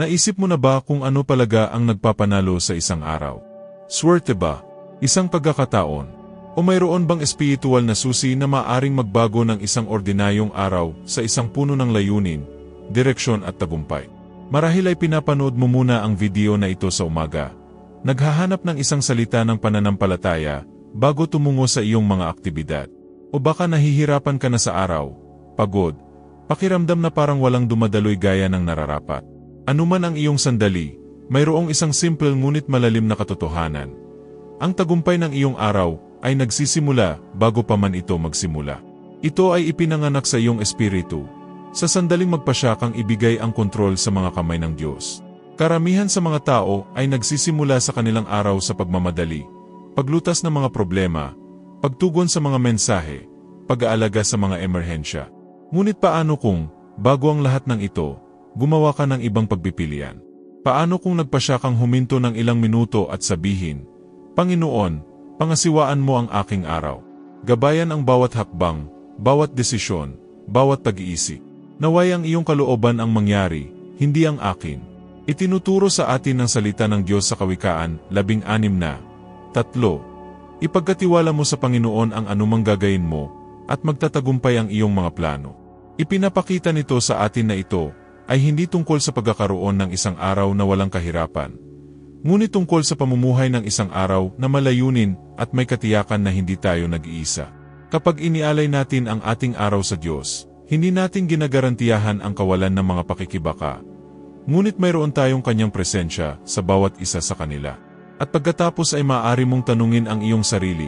Naisip mo na ba kung ano palaga ang nagpapanalo sa isang araw? Swerte ba? Isang pagkakataon? O mayroon bang espiritual na susi na maaring magbago ng isang ordinaryong araw sa isang puno ng layunin, direksyon at tagumpay? Marahil ay pinapanood mo muna ang video na ito sa umaga. Naghahanap ng isang salita ng pananampalataya bago tumungo sa iyong mga aktibidad. O baka nahihirapan ka na sa araw, pagod, pakiramdam na parang walang dumadaloy gaya ng nararapat. Anuman ang iyong sandali, mayroong isang simple ngunit malalim na katotohanan. Ang tagumpay ng iyong araw ay nagsisimula bago pa man ito magsimula. Ito ay ipinanganak sa iyong espiritu. Sa sandaling magpasya kang ibigay ang kontrol sa mga kamay ng Diyos. Karamihan sa mga tao ay nagsisimula sa kanilang araw sa pagmamadali, paglutas ng mga problema, pagtugon sa mga mensahe, pag-aalaga sa mga emerhensya. Ngunit paano kung, bago ang lahat ng ito, gumawa ka ng ibang pagpipilian? Paano kung nagpasya kang huminto ng ilang minuto at sabihin, Panginoon, pangasiwaan mo ang aking araw. Gabayan ang bawat hakbang, bawat desisyon, bawat pag-iisip. Naway ang iyong kalooban ang mangyari, hindi ang akin. Itinuturo sa atin ng salita ng Diyos sa Kawikaan 16:3. Ipagkatiwala mo sa Panginoon ang anumang gagawin mo, at magtatagumpay ang iyong mga plano. Ipinapakita nito sa atin na ito ay hindi tungkol sa pagkakaroon ng isang araw na walang kahirapan, ngunit tungkol sa pamumuhay ng isang araw na malayunin at may katiyakan na hindi tayo nag-iisa. Kapag inialay natin ang ating araw sa Diyos, hindi natin ginagarantiyahan ang kawalan ng mga pakikibaka, ngunit mayroon tayong kanyang presensya sa bawat isa sa kanila. At pagkatapos ay maaari mong tanungin ang iyong sarili,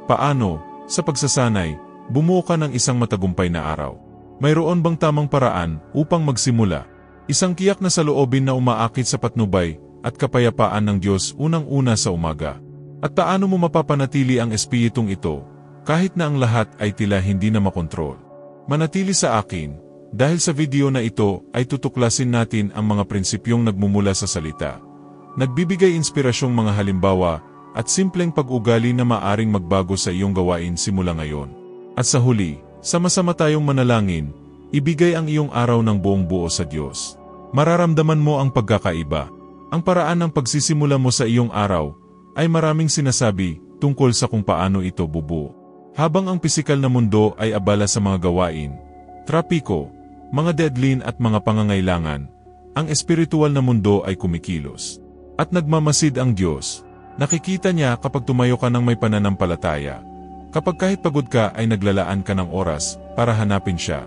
paano, sa pagsasanay, bumuo ka ng isang matagumpay na araw? Mayroon bang tamang paraan upang magsimula? Isang kiyak na saloobin na umaakit sa patnubay at kapayapaan ng Diyos unang-una sa umaga. At paano mo mapapanatili ang espiritong ito, kahit na ang lahat ay tila hindi na makontrol? Manatili sa akin, dahil sa video na ito ay tutuklasin natin ang mga prinsipyong nagmumula sa salita. Nagbibigay inspirasyong mga halimbawa at simpleng pag-ugali na maaring magbago sa iyong gawain simula ngayon. At sa huli, sama-sama tayong manalangin, ibigay ang iyong araw ng buong buo sa Diyos. Mararamdaman mo ang pagkakaiba. Ang paraan ng pagsisimula mo sa iyong araw ay maraming sinasabi tungkol sa kung paano ito bubuo. Habang ang pisikal na mundo ay abala sa mga gawain, trapiko, mga deadline at mga pangangailangan, ang espiritual na mundo ay kumikilos. At nagmamasid ang Diyos. Nakikita niya kapag tumayo ka ng may pananampalataya. Kapag kahit pagod ka ay naglalaan ka ng oras para hanapin siya.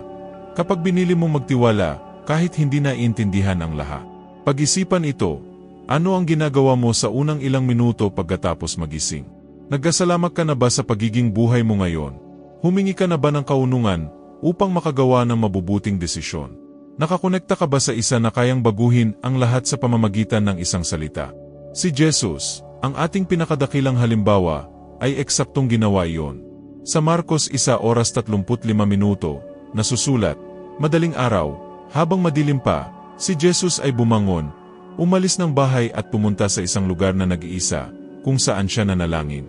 Kapag binili mong magtiwala kahit hindi naiintindihan ang lahat. Pag-isipan ito, ano ang ginagawa mo sa unang ilang minuto pagkatapos magising? Nagkasalamat ka na ba sa pagiging buhay mo ngayon? Humingi ka na ba ng kaunungan upang makagawa ng mabubuting desisyon? Nakakonekta ka ba sa isa na kayang baguhin ang lahat sa pamamagitan ng isang salita? Si Jesus, ang ating pinakadakilang halimbawa, ay eksaktong ginawa iyon. Sa Marcos 1:35 nasusulat, madaling araw, habang madilim pa, si Jesus ay bumangon, umalis ng bahay at pumunta sa isang lugar na nag-iisa, kung saan siya nanalangin.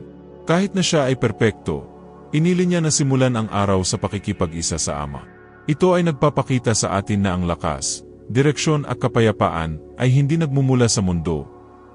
Kahit na siya ay perpekto, inili niya na simulan ang araw sa pakikipag-isa sa Ama. Ito ay nagpapakita sa atin na ang lakas, direksyon at kapayapaan ay hindi nagmumula sa mundo,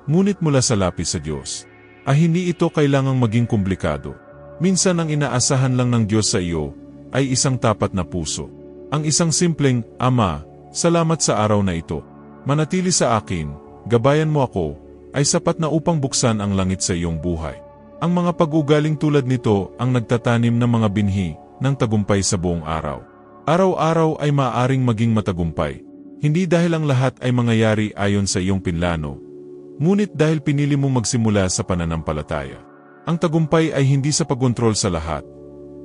ngunit mula sa lapis sa Diyos. Hindi ito kailangang maging komplikado. Minsan ang inaasahan lang ng Diyos sa iyo ay isang tapat na puso. Ang isang simpleng, Ama, salamat sa araw na ito. Manatili sa akin, gabayan mo ako, ay sapat na upang buksan ang langit sa iyong buhay. Ang mga pag-ugaling tulad nito ang nagtatanim ng mga binhi ng tagumpay sa buong araw. Araw-araw ay maaaring maging matagumpay, hindi dahil ang lahat ay mangyayari ayon sa iyong pinlano, ngunit dahil pinili mong magsimula sa pananampalataya. Ang tagumpay ay hindi sa pagkontrol sa lahat,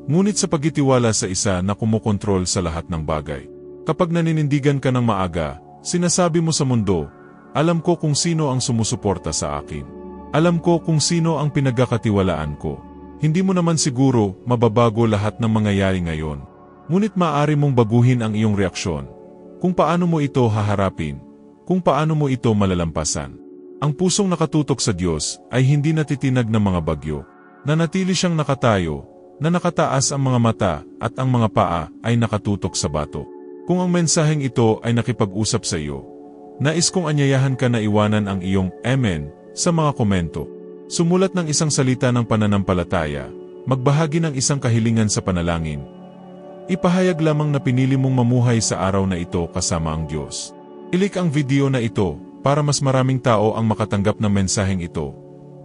ngunit sa pagtitiwala sa isa na kumokontrol sa lahat ng bagay. Kapag naninindigan ka ng maaga, sinasabi mo sa mundo, alam ko kung sino ang sumusuporta sa akin. Alam ko kung sino ang pinagkakatiwalaan ko. Hindi mo naman siguro mababago lahat ng mangyayari ngayon. Ngunit maaari mong baguhin ang iyong reaksyon. Kung paano mo ito haharapin, kung paano mo ito malalampasan. Ang pusong nakatutok sa Diyos ay hindi natitinag ng mga bagyo. Nanatili siyang nakatayo, na nakataas ang mga mata at ang mga paa ay nakatutok sa bato. Kung ang mensaheng ito ay nakipag-usap sa iyo, Nais kong anyayahan ka na iwanan ang iyong Amen sa mga komento. Sumulat ng isang salita ng pananampalataya, magbahagi ng isang kahilingan sa panalangin. Ipahayag lamang na pinili mong mamuhay sa araw na ito kasama ang Diyos. I-like ang video na ito para mas maraming tao ang makatanggap ng mensaheng ito.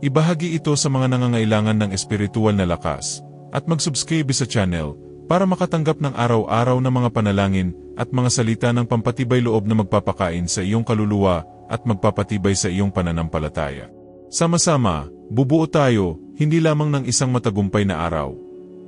Ibahagi ito sa mga nangangailangan ng espiritual na lakas at mag-subscribe sa channel para makatanggap ng araw-araw na mga panalangin at mga salita ng pampatibay loob na magpapakain sa iyong kaluluwa at magpapatibay sa iyong pananampalataya. Sama-sama, bubuo tayo, hindi lamang ng isang matagumpay na araw,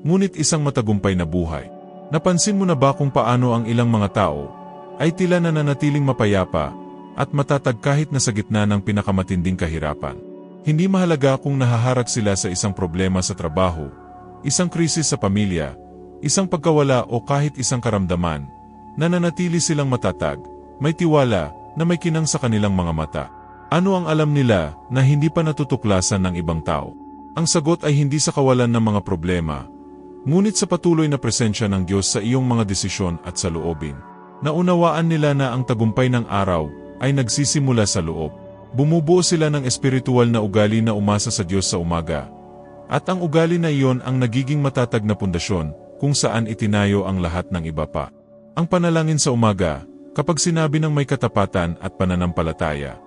ngunit isang matagumpay na buhay. Napansin mo na ba kung paano ang ilang mga tao ay tila nananatiling mapayapa at matatag kahit na sa gitna ng pinakamatinding kahirapan? Hindi mahalaga kung nahaharap sila sa isang problema sa trabaho, isang krisis sa pamilya, isang pagkawala o kahit isang karamdaman, nananatili silang matatag, may tiwala na may kinang sa kanilang mga mata. Ano ang alam nila na hindi pa natutuklasan ng ibang tao? Ang sagot ay hindi sa kawalan ng mga problema, ngunit sa patuloy na presensya ng Diyos sa iyong mga desisyon at sa loobin. Naunawaan nila na ang tagumpay ng araw ay nagsisimula sa loob. Bumubuo sila ng espiritual na ugali na umasa sa Diyos sa umaga. At ang ugali na iyon ang nagiging matatag na pundasyon kung saan itinayo ang lahat ng iba pa. Ang panalangin sa umaga, kapag sinabi ng may katapatan at pananampalataya,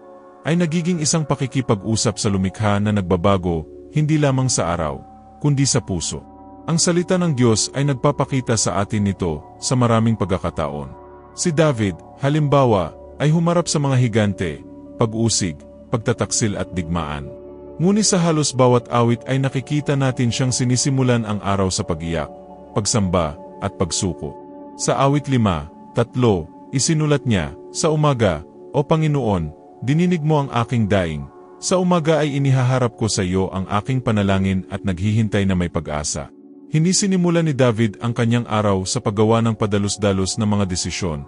ay nagiging isang pakikipag-usap sa lumikha na nagbabago, hindi lamang sa araw, kundi sa puso. Ang salita ng Diyos ay nagpapakita sa atin nito sa maraming pagkakataon. Si David, halimbawa, ay humarap sa mga higante, pag-usig, pagtataksil at digmaan. Ngunit sa halos bawat awit ay nakikita natin siyang sinisimulan ang araw sa pag-iyak, pagsamba, at pagsuko. Sa awit 5:3, isinulat niya, "Sa umaga, O Panginoon, dininig mo ang aking daing. Sa umaga ay inihaharap ko sa iyo ang aking panalangin at naghihintay na may pag-asa." Hindi sinimula ni David ang kanyang araw sa paggawa ng padalos-dalos na mga desisyon,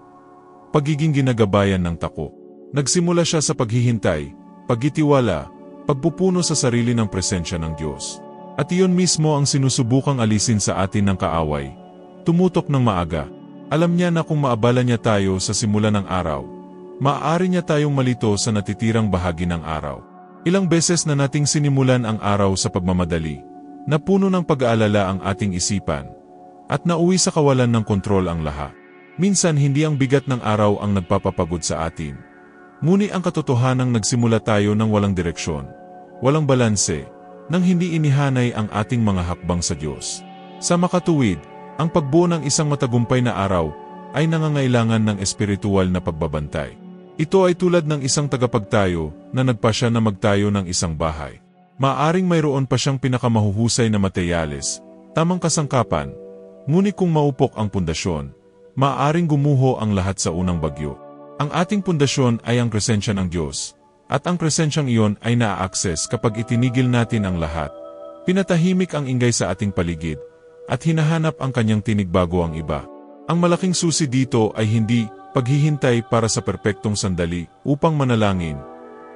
pagiging ginagabayan ng tako. Nagsimula siya sa paghihintay, pagtitiwala, pagpupuno sa sarili ng presensya ng Diyos. At iyon mismo ang sinusubukang alisin sa atin ng kaaway. Tumutok ng maaga. Alam niya na kung maabala niya tayo sa simula ng araw, maaari niya tayong malito sa natitirang bahagi ng araw. Ilang beses na nating sinimulan ang araw sa pagmamadali, napuno ng pag-aalala ang ating isipan, at nauwi sa kawalan ng kontrol ang lahat. Minsan hindi ang bigat ng araw ang nagpapapagod sa atin. Ngunit ang katotohanang nagsimula tayo ng walang direksyon, walang balanse, nang hindi inihanay ang ating mga hakbang sa Diyos. Sa makatuwid, ang pagbuo ng isang matagumpay na araw ay nangangailangan ng espiritual na pagbabantay. Ito ay tulad ng isang tagapagtayo na nagpasya na magtayo ng isang bahay. Maaring mayroon pa siyang pinakamahuhusay na materyales, tamang kasangkapan, ngunit kung maupok ang pundasyon, maaring gumuho ang lahat sa unang bagyo. Ang ating pundasyon ay ang presensya ng Diyos. At ang presensyang iyon ay naa-access kapag itinigil natin ang lahat. Pinatahimik ang ingay sa ating paligid, at hinahanap ang kanyang tinig bago ang iba. Ang malaking susi dito ay hindi paghihintay para sa perpektong sandali upang manalangin,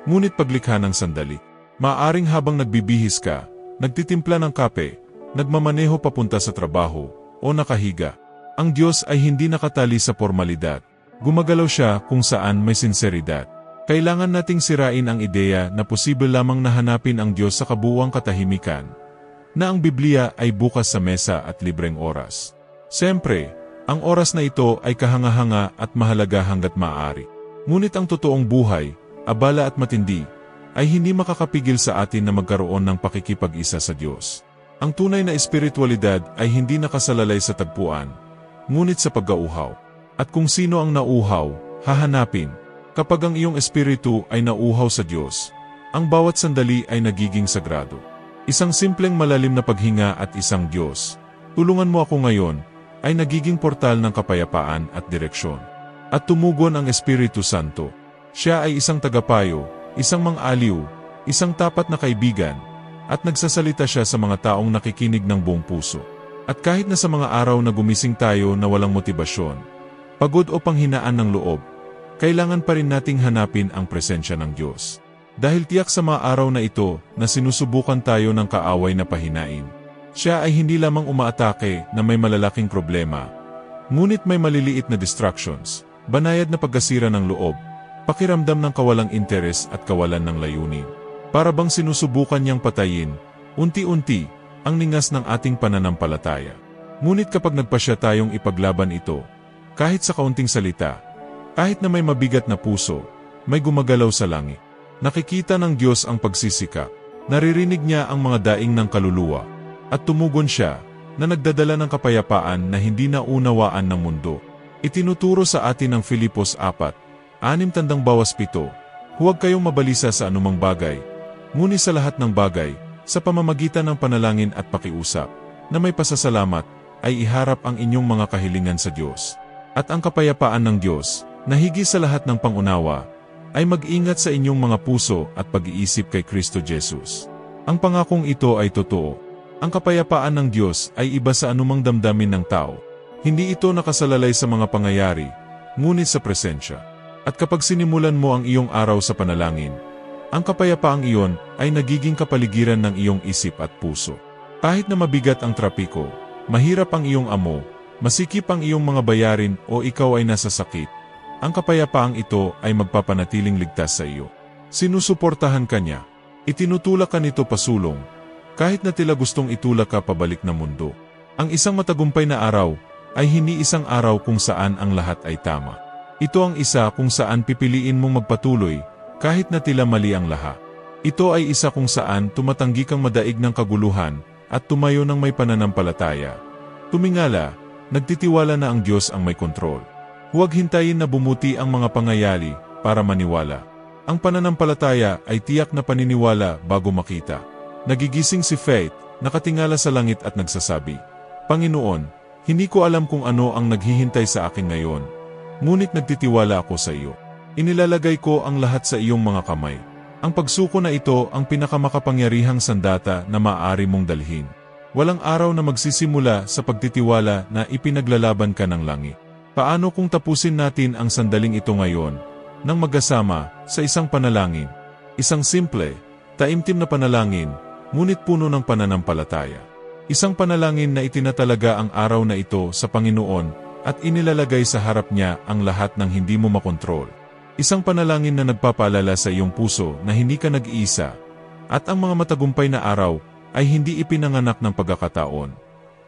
ngunit paglikha ng sandali. Maaring habang nagbibihis ka, nagtitimpla ng kape, nagmamaneho papunta sa trabaho, o nakahiga. Ang Diyos ay hindi nakatali sa formalidad. Gumagalaw siya kung saan may sinseridad. Kailangan nating sirain ang ideya na posible lamang nahanapin ang Diyos sa kabuuang katahimikan, na ang Biblia ay bukas sa mesa at libreng oras. Siyempre, ang oras na ito ay kahanga-hanga at mahalaga hanggat maaari. Ngunit ang totoong buhay, abala at matindi, ay hindi makakapigil sa atin na magkaroon ng pakikipag-isa sa Diyos. Ang tunay na espiritualidad ay hindi nakasalalay sa tagpuan, ngunit sa pag-auhaw. At kung sino ang nauhaw, hahanapin. Kapag ang iyong espiritu ay nauhaw sa Diyos, ang bawat sandali ay nagiging sagrado. Isang simpleng malalim na paghinga at isang Diyos, tulungan mo ako ngayon, ay nagiging portal ng kapayapaan at direksyon. At tumugon ang Espiritu Santo. Siya ay isang tagapayo, isang mang-aliw, isang tapat na kaibigan, at nagsasalita siya sa mga taong nakikinig ng buong puso. At kahit na sa mga araw na gumising tayo na walang motibasyon, pagod o panghinaan ng loob, kailangan pa rin nating hanapin ang presensya ng Diyos. Dahil tiyak sa mga araw na ito na sinusubukan tayo ng kaaway na pahinain. Siya ay hindi lamang umaatake na may malalaking problema, ngunit may maliliit na distractions, banayad na pagkasira ng loob, Pakiramdam ng kawalang interes at kawalan ng layunin. Para bang sinusubukan niyang patayin, unti-unti, ang ningas ng ating pananampalataya. Ngunit kapag nagpasya tayong ipaglaban ito, kahit sa kaunting salita, kahit na may mabigat na puso, may gumagalaw sa langit. Nakikita ng Diyos ang pagsisikap, naririnig niya ang mga daing ng kaluluwa, at tumugon siya na nagdadala ng kapayapaan na hindi naunawaan ng mundo. Itinuturo sa atin ng Filipos 4:6-7, huwag kayong mabalisa sa anumang bagay, ngunit sa lahat ng bagay, sa pamamagitan ng panalangin at pakiusap, na may pasasalamat, ay iharap ang inyong mga kahilingan sa Diyos. At ang kapayapaan ng Diyos, na higit sa lahat ng pangunawa, ay mag-ingat sa inyong mga puso at pag-iisip kay Kristo Jesus. Ang pangakong ito ay totoo. Ang kapayapaan ng Diyos ay iba sa anumang damdamin ng tao. Hindi ito nakasalalay sa mga pangyayari, ngunit sa presensya. At kapag sinimulan mo ang iyong araw sa panalangin, ang kapayapaang iyon ay nagiging kapaligiran ng iyong isip at puso. Kahit na mabigat ang trapiko, mahirap ang iyong amo, masikip ang iyong mga bayarin o ikaw ay nasa sakit, ang kapayapaang ito ay magpapanatiling ligtas sa iyo. Sinusuportahan ka niya. Itinutulak ka nito pasulong, kahit na tila gustong itulak ka pabalik na mundo. Ang isang matagumpay na araw ay hindi isang araw kung saan ang lahat ay tama. Ito ang isa kung saan pipiliin mong magpatuloy kahit na tila mali ang lahat. Ito ay isa kung saan tumatanggi kang madaig ng kaguluhan at tumayo ng may pananampalataya. Tumingala, nagtitiwala na ang Diyos ang may kontrol. Huwag hintayin na bumuti ang mga pangyayari para maniwala. Ang pananampalataya ay tiyak na paniniwala bago makita. Nagigising si Faith, nakatingala sa langit at nagsasabi, Panginoon, hindi ko alam kung ano ang naghihintay sa akin ngayon, ngunit nagtitiwala ako sa iyo. Inilalagay ko ang lahat sa iyong mga kamay. Ang pagsuko na ito ang pinakamakapangyarihang sandata na maaari mong dalhin. Walang araw na magsisimula sa pagtitiwala na ipinaglalaban ka ng langit. Paano kung tapusin natin ang sandaling ito ngayon, nang magkasama sa isang panalangin? Isang simple, taimtim na panalangin, ngunit puno ng pananampalataya. Isang panalangin na itinatalaga ang araw na ito sa Panginoon at inilalagay sa harap niya ang lahat ng hindi mo makontrol. Isang panalangin na nagpapaalala sa iyong puso na hindi ka nag-iisa, at ang mga matagumpay na araw ay hindi ipinanganak ng pagkakataon,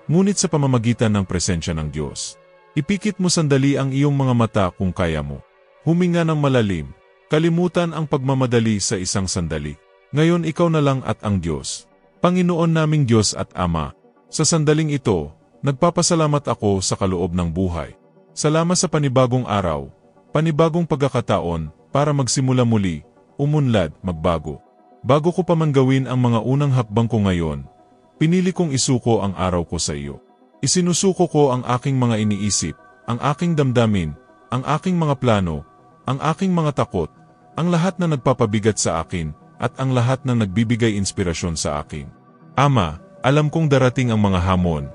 ngunit sa pamamagitan ng presensya ng Diyos. Ipikit mo sandali ang iyong mga mata kung kaya mo. Huminga ng malalim, kalimutan ang pagmamadali sa isang sandali. Ngayon ikaw na lang at ang Diyos. Panginoon naming Diyos at Ama, sa sandaling ito, nagpapasalamat ako sa kaloob ng buhay. Salamat sa panibagong araw, panibagong pagkakataon para magsimula muli, umunlad, magbago. Bago ko pa man gawin ang mga unang hakbang ko ngayon, pinili kong isuko ang araw ko sa iyo. Isinusuko ko ang aking mga iniisip, ang aking damdamin, ang aking mga plano, ang aking mga takot, ang lahat na nagpapabigat sa akin, at ang lahat na nagbibigay inspirasyon sa akin. Ama, alam kong darating ang mga hamon,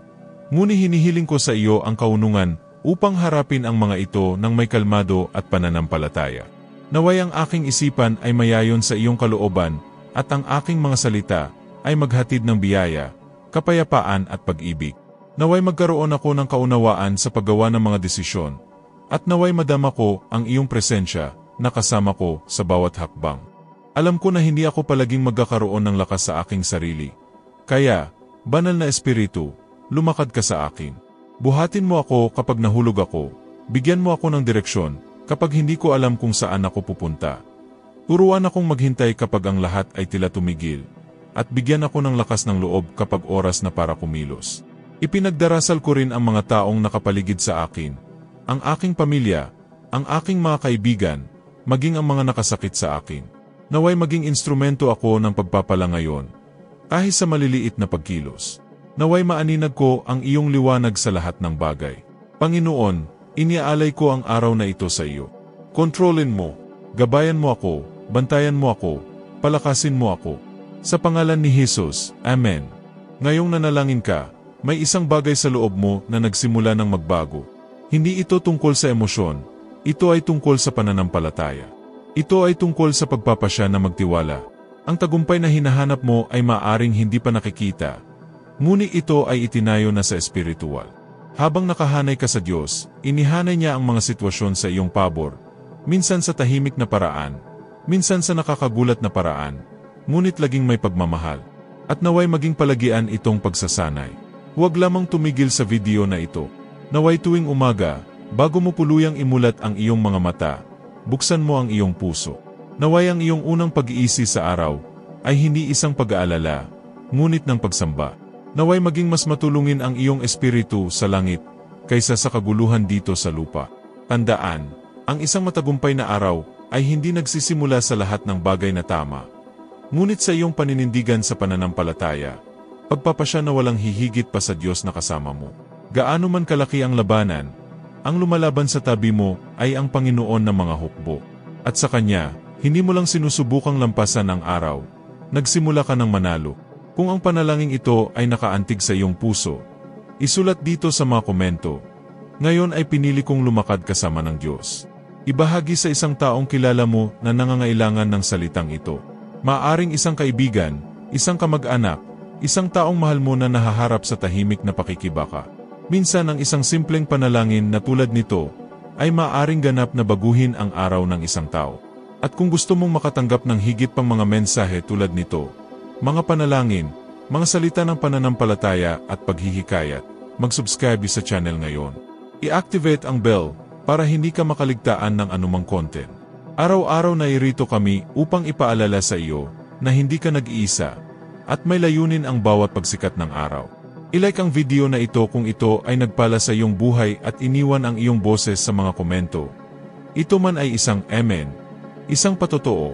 ngunit hinihiling ko sa iyo ang kaunungan upang harapin ang mga ito ng may kalmado at pananampalataya. Naway ang aking isipan ay mayayon sa iyong kalooban at ang aking mga salita ay maghatid ng biyaya, kapayapaan at pag-ibig. Naway magkaroon ako ng kaunawaan sa paggawa ng mga desisyon at naway madama ko ang iyong presensya na kasama ko sa bawat hakbang. Alam ko na hindi ako palaging magkakaroon ng lakas sa aking sarili. Kaya, banal na espiritu, lumakad ka sa akin. Buhatin mo ako kapag nahulog ako, bigyan mo ako ng direksyon kapag hindi ko alam kung saan ako pupunta. Turuan akong maghintay kapag ang lahat ay tila tumigil, at bigyan ako ng lakas ng loob kapag oras na para kumilos. Ipinagdarasal ko rin ang mga taong nakapaligid sa akin, ang aking pamilya, ang aking mga kaibigan, maging ang mga nakasakit sa akin. Naway maging instrumento ako ng pagpapala ngayon, kahit sa maliliit na pagkilos. Naway maaninag ko ang iyong liwanag sa lahat ng bagay. Panginoon, iniaalay ko ang araw na ito sa iyo. Kontrolin mo, gabayan mo ako, bantayan mo ako, palakasin mo ako. Sa pangalan ni Jesus, Amen. Ngayong nanalangin ka, may isang bagay sa loob mo na nagsimula ng magbago. Hindi ito tungkol sa emosyon, ito ay tungkol sa pananampalataya. Ito ay tungkol sa pagpapasya na magtiwala. Ang tagumpay na hinahanap mo ay maaring hindi pa nakikita, ngunit ito ay itinayo na sa espiritual. Habang nakahanay ka sa Diyos, inihanay niya ang mga sitwasyon sa iyong pabor. Minsan sa tahimik na paraan, minsan sa nakakagulat na paraan, ngunit laging may pagmamahal. At naway maging palagian itong pagsasanay. Huwag lamang tumigil sa video na ito. Naway tuwing umaga, bago mo puluyang imulat ang iyong mga mata, buksan mo ang iyong puso. Naway ang iyong unang pag-iisi sa araw ay hindi isang pag-aalala, ngunit ng pagsamba. Naway maging mas matulungin ang iyong espiritu sa langit kaysa sa kaguluhan dito sa lupa. Tandaan, ang isang matagumpay na araw ay hindi nagsisimula sa lahat ng bagay na tama. Ngunit sa iyong paninindigan sa pananampalataya, pagpapasya na walang hihigit pa sa Diyos na kasama mo. Gaano man kalaki ang labanan, ang lumalaban sa tabi mo ay ang Panginoon ng mga hukbo. At sa Kanya, hindi mo lang sinusubukang lampasan ang araw, nagsimula ka ng manalo. Kung ang panalangin ito ay nakaantig sa iyong puso, isulat dito sa mga komento. Ngayon ay pinili kong lumakad kasama ng Diyos. Ibahagi sa isang taong kilala mo na nangangailangan ng salitang ito. Maaring isang kaibigan, isang kamag-anak, isang taong mahal mo na nahaharap sa tahimik na pakikibaka. Minsan ang isang simpleng panalangin na tulad nito ay maaring ganap na baguhin ang araw ng isang tao. At kung gusto mong makatanggap ng higit pang mga mensahe tulad nito, mga panalangin, mga salita ng pananampalataya at paghihikayat, mag-subscribe sa channel ngayon. I-activate ang bell para hindi ka makaligtaan ng anumang content. Araw-araw na irito kami upang ipaalala sa iyo na hindi ka nag-iisa at may layunin ang bawat pagsikat ng araw. I-like ang video na ito kung ito ay nagpala sa iyong buhay at iniwan ang iyong boses sa mga komento. Ito man ay isang amen, isang patotoo,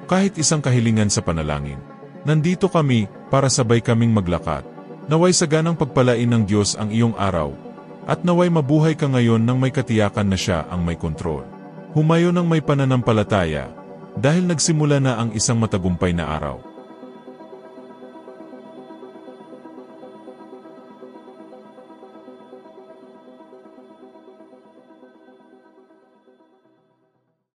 kahit isang kahilingan sa panalangin. Nandito kami para sabay kaming maglakad. Naway saganang pagpalain ng Diyos ang iyong araw at naway mabuhay ka ngayon nang may katiyakan na Siya ang may kontrol. Humayo ng may pananampalataya dahil nagsimula na ang isang matagumpay na araw.